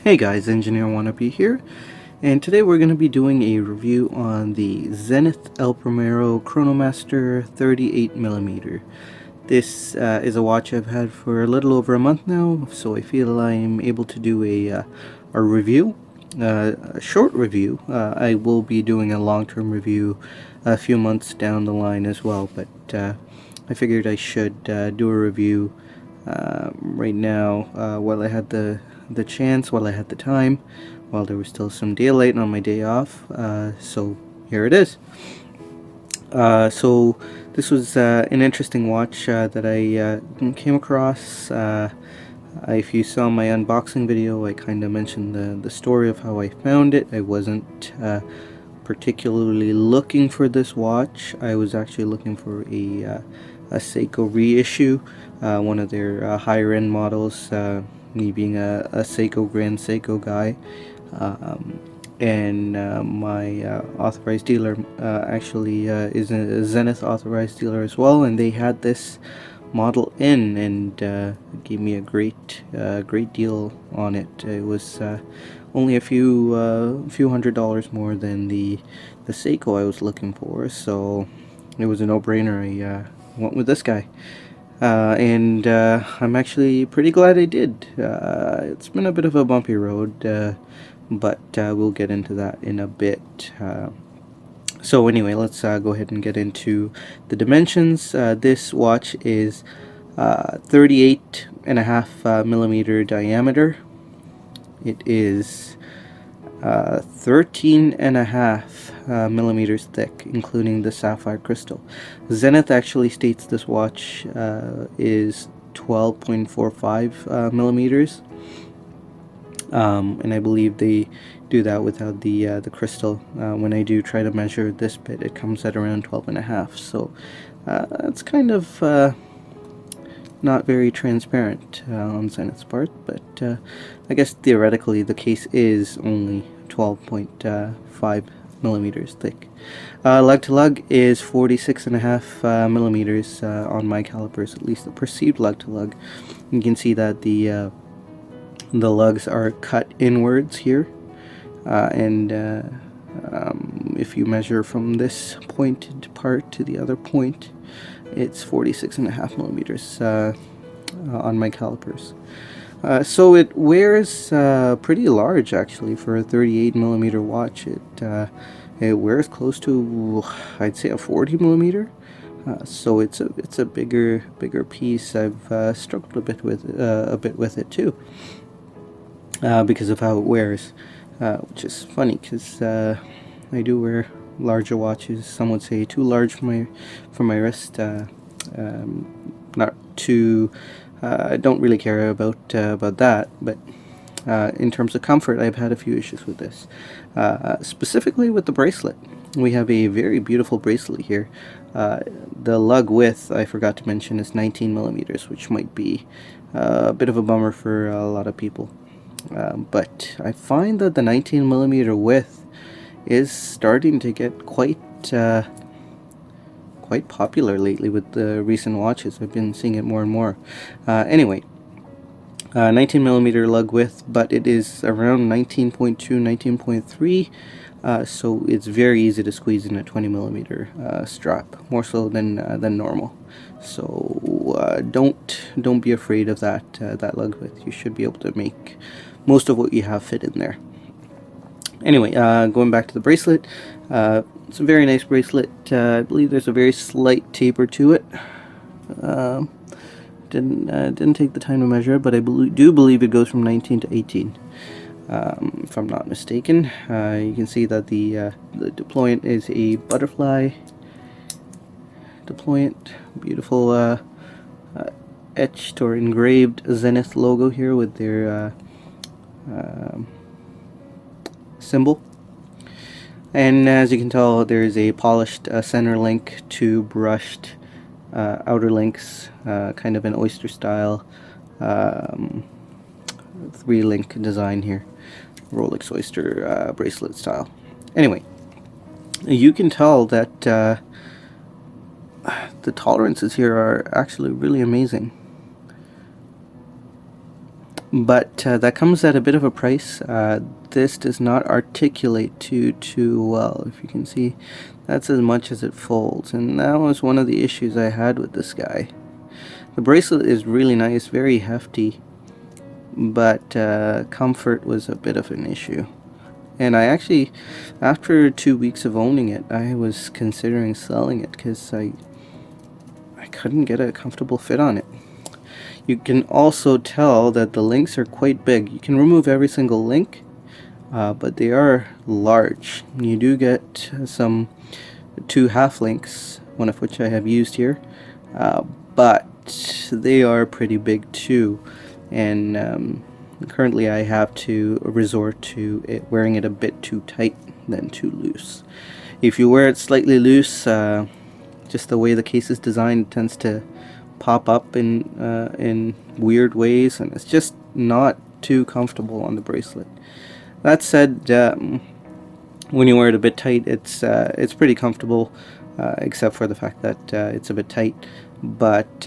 Hey guys, Engineer Wannabe here, and today we're going to be doing a review on the Zenith Primero Chronomaster 38mm. This is a watch I've had for a little over a month now, so I feel I'm able to do a review, a short review. I will be doing a long-term review a few months down the line as well, but I figured I should do a review right now while I had the chance, while I had the time, while there was still some daylight on my day off. So here it is. So this was an interesting watch that I came across. If you saw my unboxing video, I kind of mentioned the story of how I found it. I wasn't particularly looking for this watch. I was actually looking for a Seiko reissue, one of their higher end models, me being a Seiko Grand Seiko guy. And my authorized dealer actually is a Zenith authorized dealer as well, and they had this model in and gave me a great deal on it. It was only a few $100 more than the Seiko I was looking for, so it was a no-brainer. I went with this guy. And I'm actually pretty glad I did. It's been a bit of a bumpy road, but we'll get into that in a bit. So anyway, let's go ahead and get into the dimensions. This watch is 38.5 millimeter diameter. It is 13.5 millimeters thick, including the sapphire crystal. Zenith actually states this watch is 12.45 millimeters, and I believe they do that without the crystal. When I do try to measure this bit, it comes at around 12.5. So that's kind of not very transparent on Zenith's part, but I guess theoretically the case is only 12.5 millimeters thick. Lug to lug is 46.5 millimeters on my calipers, at least the perceived lug to lug. You can see that the lugs are cut inwards here, and if you measure from this pointed part to the other point, it's 46.5 millimeters on my calipers. So it wears pretty large actually for a 38 millimeter watch. It wears close to, I'd say, a 40 millimeter. So it's a bigger piece. I've struggled a bit with it too, because of how it wears, which is funny because I do wear larger watches. Some would say too large for my wrist. Not too. I don't really care about that, but in terms of comfort, I've had a few issues with this. Specifically with the bracelet. We have a very beautiful bracelet here. The lug width, I forgot to mention, is 19 millimeters, which might be a bit of a bummer for a lot of people. But I find that the 19 millimeter width is starting to get quite popular lately with the recent watches. I've been seeing it more and more. Anyway, 19 millimeter lug width, but it is around 19.2, 19.3. So it's very easy to squeeze in a 20 millimeter strap, more so than normal. So don't be afraid of that lug width. You should be able to make most of what you have fit in there. Anyway, going back to the bracelet, it's a very nice bracelet. I believe there's a very slight taper to it. Didn't take the time to measure it, but I do believe it goes from 19 to 18, if I'm not mistaken. You can see that the deployant is a butterfly deployant. Beautiful etched or engraved Zenith logo here with their symbol. And as you can tell, there is a polished center link to brushed outer links, kind of an oyster style 3-link design here, Rolex oyster bracelet style. Anyway, you can tell that the tolerances here are actually really amazing. but that comes at a bit of a price. This does not articulate too well. If you can see, that's as much as it folds, and that was one of the issues I had with this guy. The bracelet is really nice, very hefty, but comfort was a bit of an issue. And I actually, after 2 weeks of owning it, I was considering selling it because I couldn't get a comfortable fit on it. You can also tell that the links are quite big. You can remove every single link, but they are large. You do get some 2 half links, one of which I have used here, but they are pretty big too, and currently I have to resort to wearing it a bit too tight than too loose. If you wear it slightly loose, just the way the case is designed, it tends to pop up in weird ways, and it's just not too comfortable on the bracelet. That said, when you wear it a bit tight, it's pretty comfortable, except for the fact that it's a bit tight, but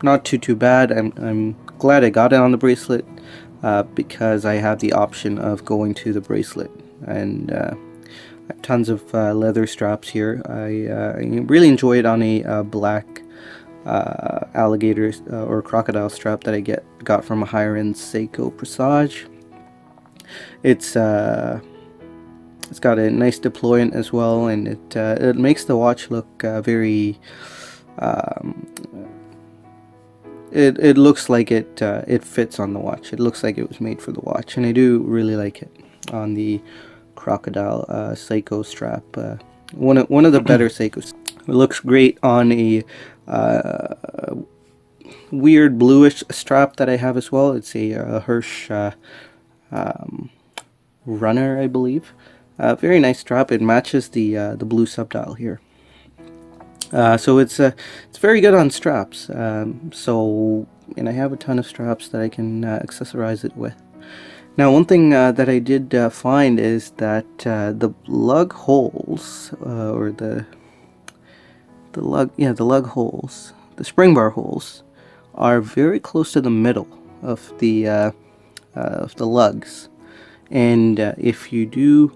not too bad. I'm glad I got it on the bracelet because I have the option of going to the bracelet, and I have tons of leather straps here. I really enjoy it on a black alligator or crocodile strap that I got from a higher end Seiko Presage. It's got a nice deployment as well, and it makes the watch look very. It looks like it fits on the watch. It looks like it was made for the watch, and I do really like it on the crocodile Seiko strap. One of the better Seikos. It looks great on a weird bluish strap that I have as well. It's a Hirsch Runner, I believe. Very nice strap. It matches the blue subdial here. So it's very good on straps. And I have a ton of straps that I can accessorize it with. Now, one thing that I did find is that the lug holes, or the lug holes, the spring bar holes, are very close to the middle of the lugs. And if you do,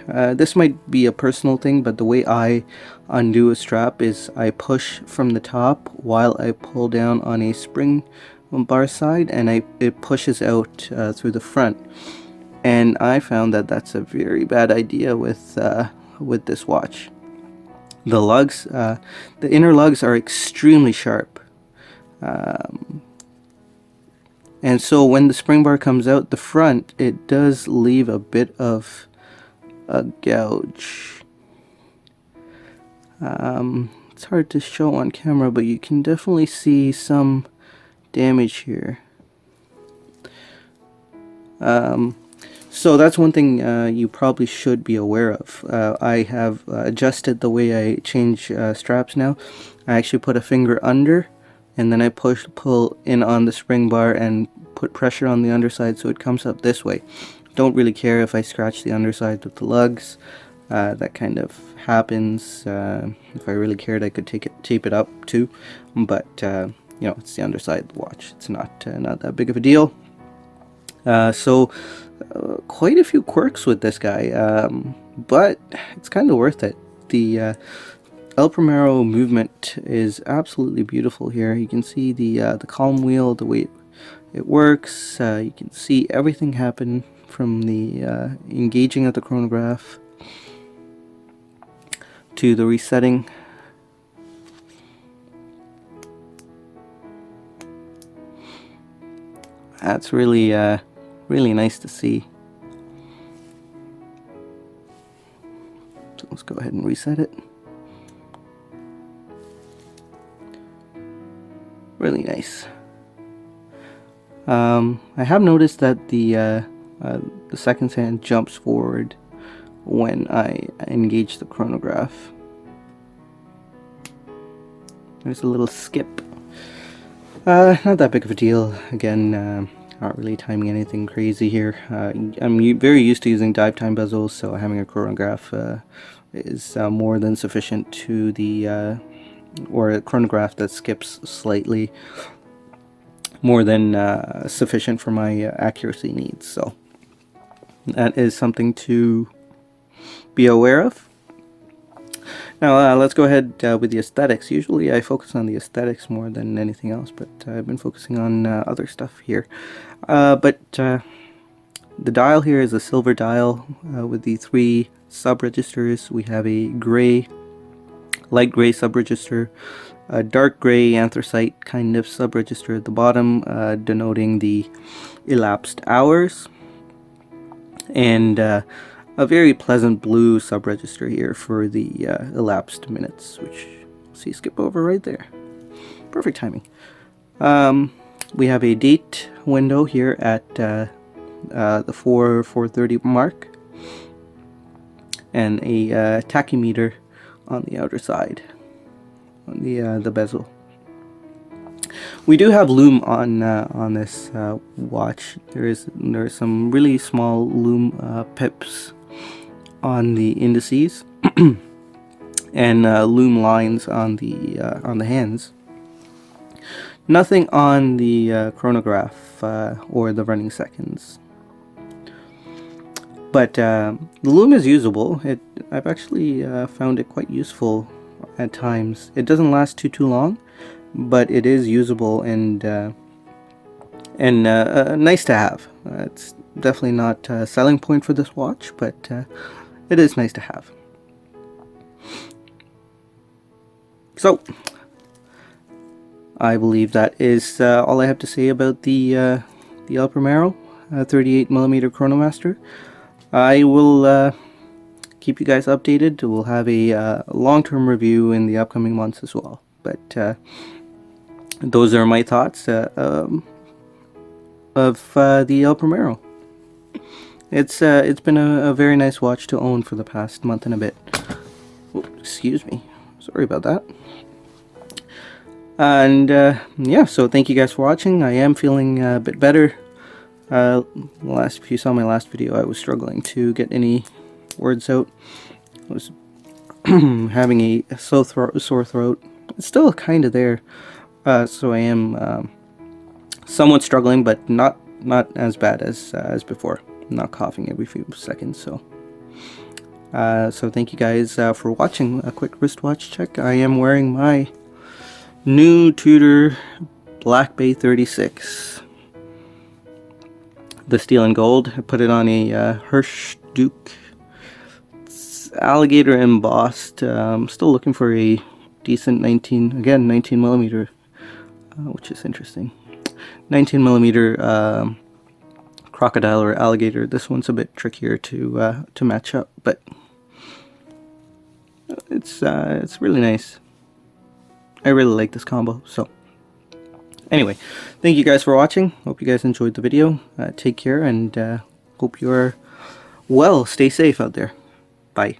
this might be a personal thing, but the way I undo a strap is I push from the top while I pull down on a spring bar side, and it pushes out through the front. And I found that that's a very bad idea with this watch. The lugs, the inner lugs are extremely sharp. And so when the spring bar comes out the front, it does leave a bit of a gouge. It's hard to show on camera, but you can definitely see some damage here. So that's one thing you probably should be aware of. I have adjusted the way I change straps now. I actually put a finger under, and then I pull in on the spring bar and put pressure on the underside so it comes up this way. Don't really care if I scratch the underside with the lugs. That kind of happens. If I really cared, I could tape it up too, but you know, it's the underside of the watch. It's not that big of a deal. So quite a few quirks with this guy, but it's kind of worth it. The El Primero movement is absolutely beautiful here. You can see the column wheel, the way it works. You can see everything happen from the engaging of the chronograph to the resetting. That's really really nice to see. So let's go ahead and reset it. Really nice. I have noticed that the second hand jumps forward when I engage the chronograph. There's a little skip. Not that big of a deal. Again, not really timing anything crazy here. I'm very used to using dive time bezels, so having a chronograph is more than sufficient to the or a chronograph that skips slightly. more than sufficient for my accuracy needs. So that is something to be aware of. Now let's go ahead with the aesthetics. Usually I focus on the aesthetics more than anything else, but I've been focusing on other stuff here. The dial here is a silver dial with the 3 sub-registers. We have a gray, light gray sub-register, a dark gray anthracite kind of sub-register at the bottom, denoting the elapsed hours, and a very pleasant blue sub-register here for the elapsed minutes, which see skip over right there. Perfect timing. We have a date window here at the 4:30 mark, and a tachymeter on the outer side, on the bezel. We do have lume on this watch. There are some really small lume pips on the indices and lume lines on the hands. Nothing on the chronograph or the running seconds. But the lume is usable. I've actually found it quite useful at times. It doesn't last too long, but it is usable and nice to have. It's definitely not a selling point for this watch, but it is nice to have. So I believe that is all I have to say about the El Primero 38mm Chronomaster. I will keep you guys updated. We'll have a long-term review in the upcoming months as well. But those are my thoughts of the El Primero. It's been a very nice watch to own for the past month and a bit. Oh, excuse me. Sorry about that. And yeah, so thank you guys for watching. I am feeling a bit better. If you saw my last video, I was struggling to get any words out. I was having a sore throat. It's still kind of there, so I am somewhat struggling, but not as bad as before. I'm not coughing every few seconds. So thank you guys for watching a quick wristwatch check. I am wearing my new Tudor Black Bay 36. The steel and gold. I put it on a Hirsch Duke. It's alligator embossed. I'm still looking for a decent 19mm, which is interesting. 19mm crocodile or alligator. This one's a bit trickier to match up, but it's really nice. I really like this combo. So anyway, thank you guys for watching. Hope you guys enjoyed the video. Take care, and hope you're well. Stay safe out there. Bye.